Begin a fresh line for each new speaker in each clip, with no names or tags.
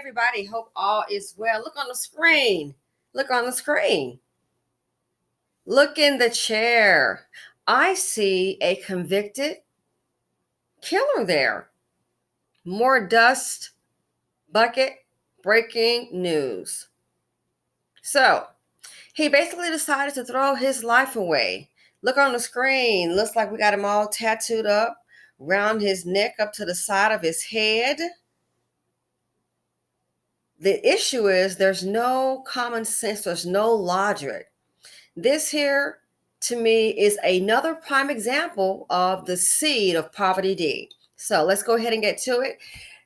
everybody. Hope all is well. Look on the screen. Look on the screen. Look in the chair. I see a convicted killer there. More dust bucket breaking news. So, he basically decided to throw his life away. Look on the screen. Looks like we got him all tattooed up around his neck up to the side of his head. The issue is there's no common sense, there's no logic. This here, to me, is another prime example of the seed of poverty D. So let's go ahead and get to it.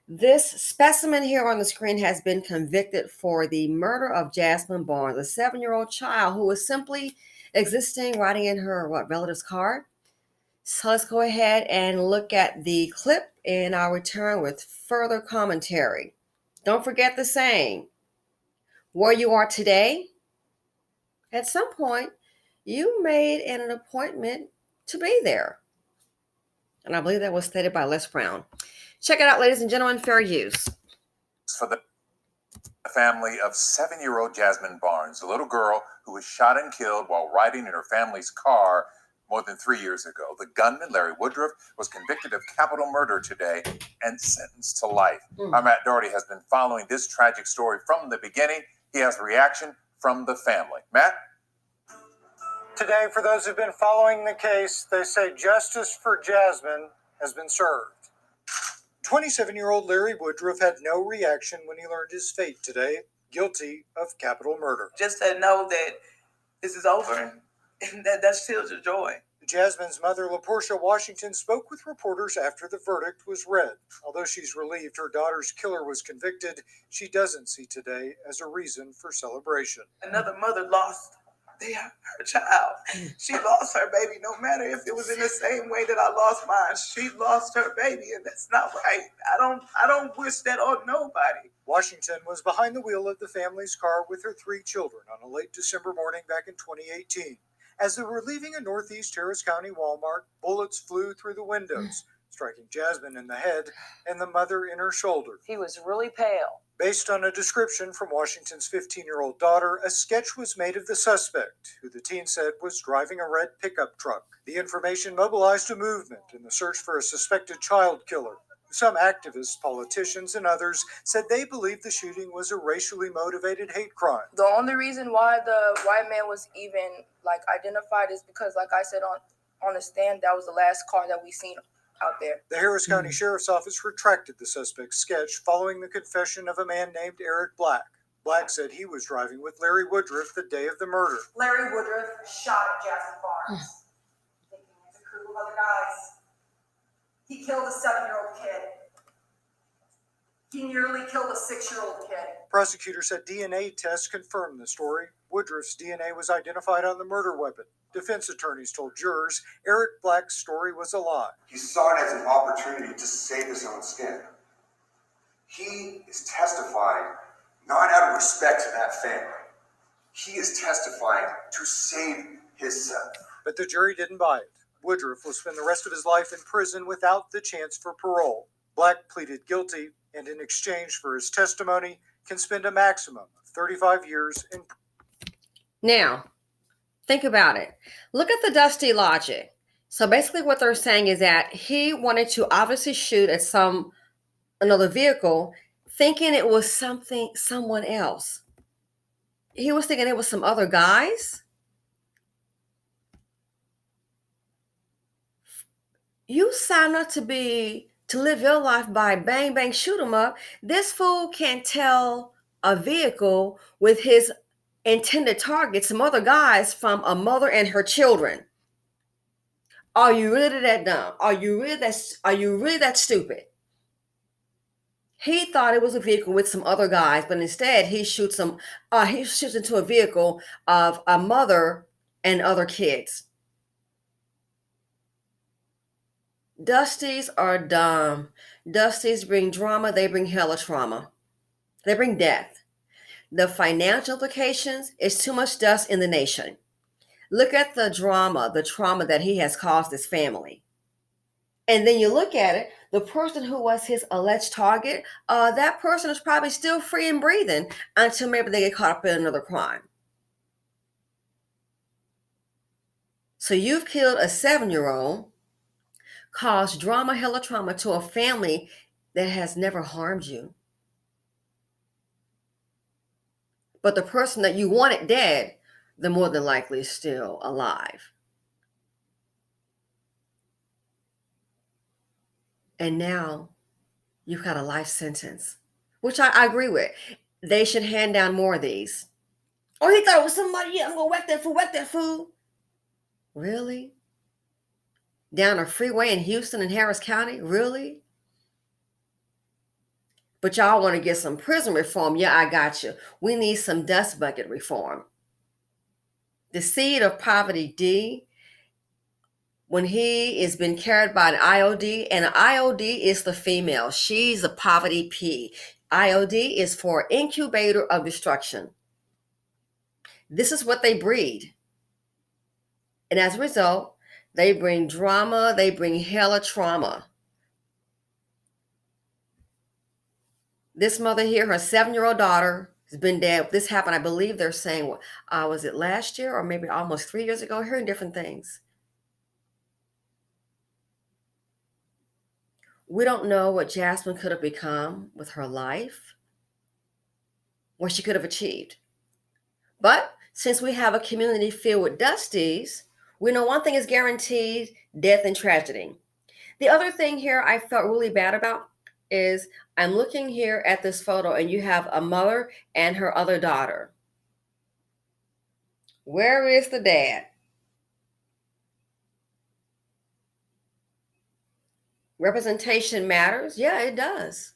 This specimen here on the screen has been convicted for the murder of Jasmine Barnes, a 7-year-old child who was simply existing, riding in her relative's car. So let's go ahead and look at the clip, and I'll return with further commentary. Don't forget the saying, where you are today, at some point, you made an appointment to be there. And I believe that was stated by Les Brown. Check it out, ladies and gentlemen, fair use.
For the family of 7-year-old Jasmine Barnes, a little girl who was shot and killed while riding in her family's car more than 3 years ago. The gunman, Larry Woodruff, was convicted of capital murder today and sentenced to life. Our Matt Doherty has been following this tragic story from the beginning. He has a reaction from the family. Matt?
Today, for those who've been following the case, they say justice for Jasmine has been served. 27-year-old Larry Woodruff had no reaction when he learned his fate today, guilty of capital murder.
Just to know that this is over, and that steals your joy.
Jasmine's mother, LaPortia Washington, spoke with reporters after the verdict was read. Although she's relieved her daughter's killer was convicted, she doesn't see today as a reason for celebration.
Another mother lost her child. She lost her baby, no matter if it was in the same way that I lost mine. She lost her baby, and that's not right. I don't wish that on nobody.
Washington was behind the wheel of the family's car with her 3 children on a late December morning back in 2018. As they were leaving a Northeast Harris County Walmart, bullets flew through the windows, striking Jasmine in the head and the mother in her shoulder.
He was really pale.
Based on a description from Washington's 15-year-old daughter, a sketch was made of the suspect, who the teen said was driving a red pickup truck. The information mobilized a movement in the search for a suspected child killer. Some activists, politicians, and others said they believed the shooting was a racially motivated hate crime.
The only reason why the white man was even identified is because, like I said on the stand, that was the last car that we seen out there.
The Harris County Sheriff's Office retracted the suspect's sketch following the confession of a man named Eric Black. Black said he was driving with Larry Woodruff the day of the murder.
Larry Woodruff shot at Jasmine Barnes, thinking it's a crew of other guys. He killed a 7-year-old kid. He nearly killed a 6-year-old kid.
Prosecutors said DNA tests confirmed the story. Woodruff's DNA was identified on the murder weapon. Defense attorneys told jurors Eric Black's story was a lie.
He saw it as an opportunity to save his own skin. He is testifying not out of respect to that family. He is testifying to save himself.
But the jury didn't buy it. Woodruff will spend the rest of his life in prison without the chance for parole. Black pleaded guilty and in exchange for his testimony can spend a maximum of 35 years in prison.
Now, think about it. Look at the dusty logic. So basically what they're saying is that he wanted to obviously shoot at another vehicle, thinking it was someone else. He was thinking it was some other guys. You sign up to live your life by bang, bang, shoot 'em up. This fool can't tell a vehicle with his intended target, some other guys, from a mother and her children. Are you really that dumb? Are you really that stupid? He thought it was a vehicle with some other guys, but instead he shoots into a vehicle of a mother and other kids. Dusties are dumb. Dusties bring drama. They bring hella trauma. They bring death. The financial implications is too much dust in the nation. Look at the trauma that he has caused his family. And then you look at it, the person who was his alleged target, that person is probably still free and breathing until maybe they get caught up in another crime. So you've killed a 7-year-old, caused drama, hella trauma to a family that has never harmed you. But the person that you wanted dead, they're more than likely still alive. And now you've got a life sentence, which I agree with. They should hand down more of these. Oh, he thought it was somebody. Yeah, I'm going to whack that fool. Really? Down a freeway in Houston and Harris County? Really? But y'all want to get some prison reform. Yeah, I got you. We need some dust bucket reform. The seed of poverty D, when he is being carried by an IOD, and an IOD is the female. She's a poverty P. IOD is for incubator of destruction. This is what they breed. And as a result, they bring drama, they bring hella trauma. This mother here, her 7-year-old daughter has been dead. This happened, I believe they're saying, was it last year or maybe almost 3 years ago? Hearing different things. We don't know what Jasmine could have become with her life, what she could have achieved. But since we have a community filled with Dusties, we know one thing is guaranteed: death and tragedy. The other thing here I felt really bad about is I'm looking here at this photo and you have a mother and her other daughter. Where is the dad? Representation matters. Yeah, it does.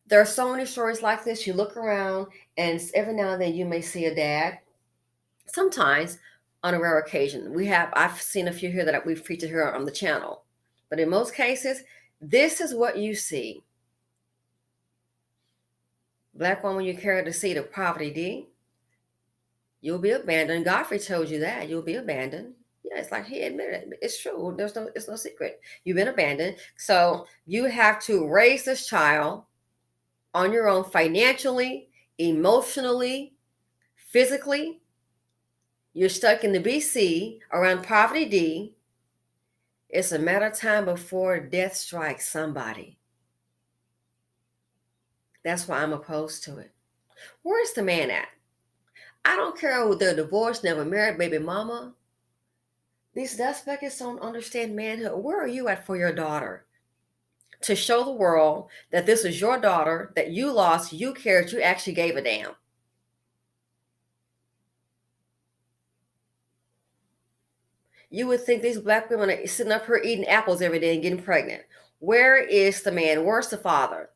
There are so many stories like this. You look around and every now and then you may see a dad. Sometimes on a rare occasion. I've seen a few here that we've featured here on the channel. But in most cases, this is what you see. Black woman, you carry the seed of poverty D. You'll be abandoned. Godfrey told you that. You'll be abandoned. Yeah, it's like he admitted it. It's true. It's no secret. You've been abandoned. So you have to raise this child on your own financially, emotionally, physically. You're stuck in the BC around poverty D. It's a matter of time before death strikes somebody. That's why I'm opposed to it. Where's the man at? I don't care whether they're divorced, never married, baby mama. These dust buckets don't understand manhood. Where are you at for your daughter? To show the world that this is your daughter, that you lost, you cared, you actually gave a damn. You would think these black women are sitting up here eating apples every day and getting pregnant. Where is the man? Where's the father?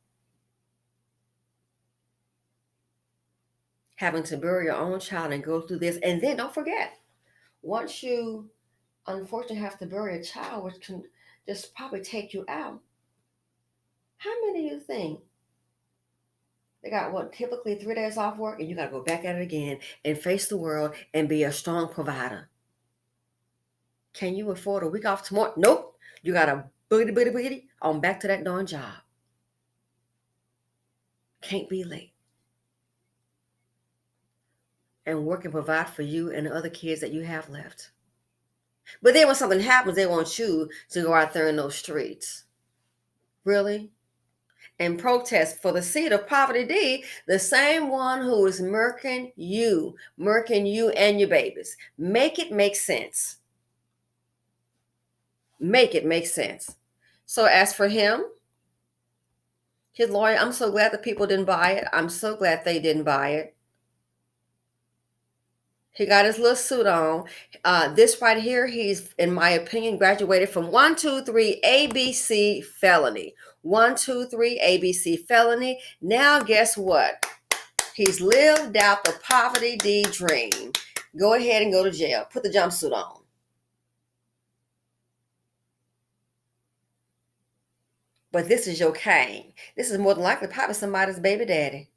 Having to bury your own child and go through this. And then don't forget, once you unfortunately have to bury a child, which can just probably take you out, how many do you think? They got typically 3 days off work, and you got to go back at it again and face the world and be a strong provider. Can you afford a week off tomorrow? Nope. You got a boogity on back to that darn job. Can't be late. And work and provide for you and the other kids that you have left. But then when something happens, they want you to go out there in those streets. Really? And protest for the seed of poverty D, the same one who is murking you and your babies. Make it make sense. Make it make sense. So as for him, his lawyer, I'm so glad the people didn't buy it. I'm so glad they didn't buy it. He got his little suit on. This right here, he's, in my opinion, graduated from 123 ABC Felony. 123 ABC Felony. Now, guess what? He's lived out the poverty D dream. Go ahead and go to jail. Put the jumpsuit on. But this is your Cain. This is more than likely probably somebody's baby daddy.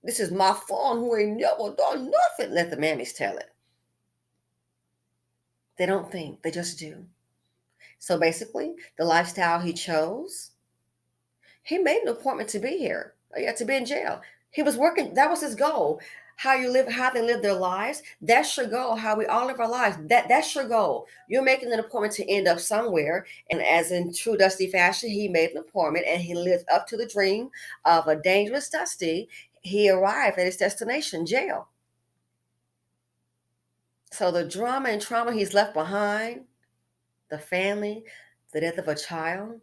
This is my fawn who ain't never done nothing. Let the mammies tell it. They don't think, they just do. So basically, the lifestyle he chose, he made an appointment to be here, to be in jail. He was working, that was his goal. How you live, how they live their lives, that's your goal. How we all live our lives, that's your goal. You're making an appointment to end up somewhere. And as in true Dusty fashion, he made an appointment and he lived up to the dream of a dangerous Dusty. He arrived at his destination, jail. So the drama and trauma he's left behind, the family, the death of a child,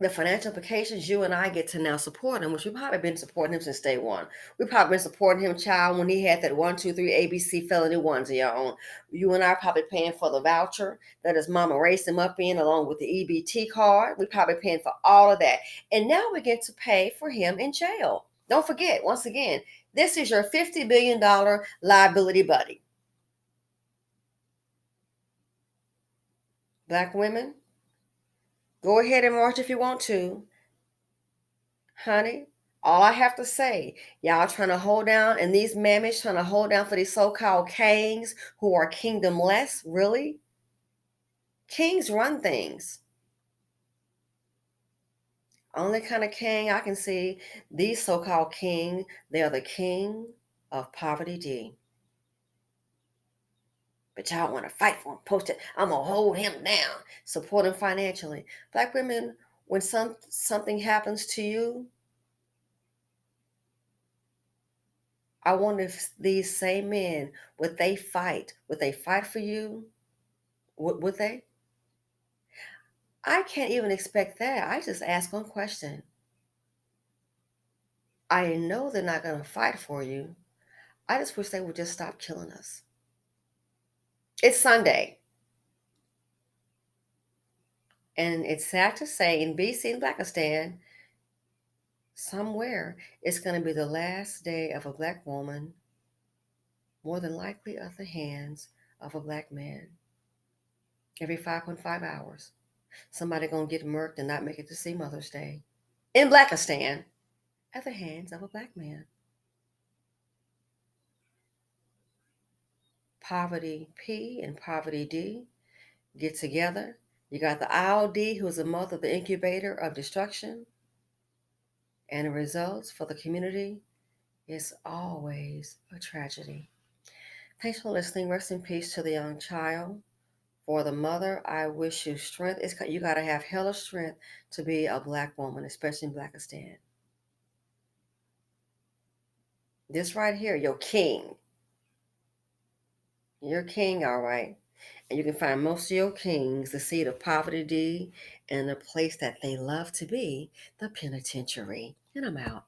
the financial implications, you and I get to now support him, which we've probably been supporting him since day one. We've probably been supporting him, child, when he had that 123 ABC felony onesie on. You and I are probably paying for the voucher that his mama raised him up in, along with the EBT card. We're probably paying for all of that. And now we get to pay for him in jail. Don't forget, once again, this is your $50 billion liability buddy. Black women, go ahead and march if you want to. Honey, all I have to say, y'all trying to hold down, and these mammies trying to hold down for these so-called kings who are kingdomless, really? Kings run things. Only kind of king I can see, these so-called king, they are the king of poverty D. But y'all want to fight for him, post it. I'm going to hold him down, support him financially. Black women, when something happens to you, I wonder if these same men, would they fight? Would they fight for you? Would they? I can't even expect that. I just ask one question. I know they're not going to fight for you. I just wish they would just stop killing us. It's Sunday. And it's sad to say, in BC and Blackistan, somewhere, it's going to be the last day of a Black woman, more than likely at the hands of a Black man. Every 5.5 hours, somebody going to get murked and not make it to see Mother's Day. In Blackistan, at the hands of a Black man. Poverty P and Poverty D get together. You got the ILD, who's the mother of the incubator of destruction. And the results for the community is always a tragedy. Thanks for listening. Rest in peace to the young child. For the mother, I wish you strength. You got to have hella strength to be a Black woman, especially in Blackistan. This right here, your king. You're king, all right. And you can find most of your kings, the seat of poverty D, and the place that they love to be, the penitentiary. And I'm out.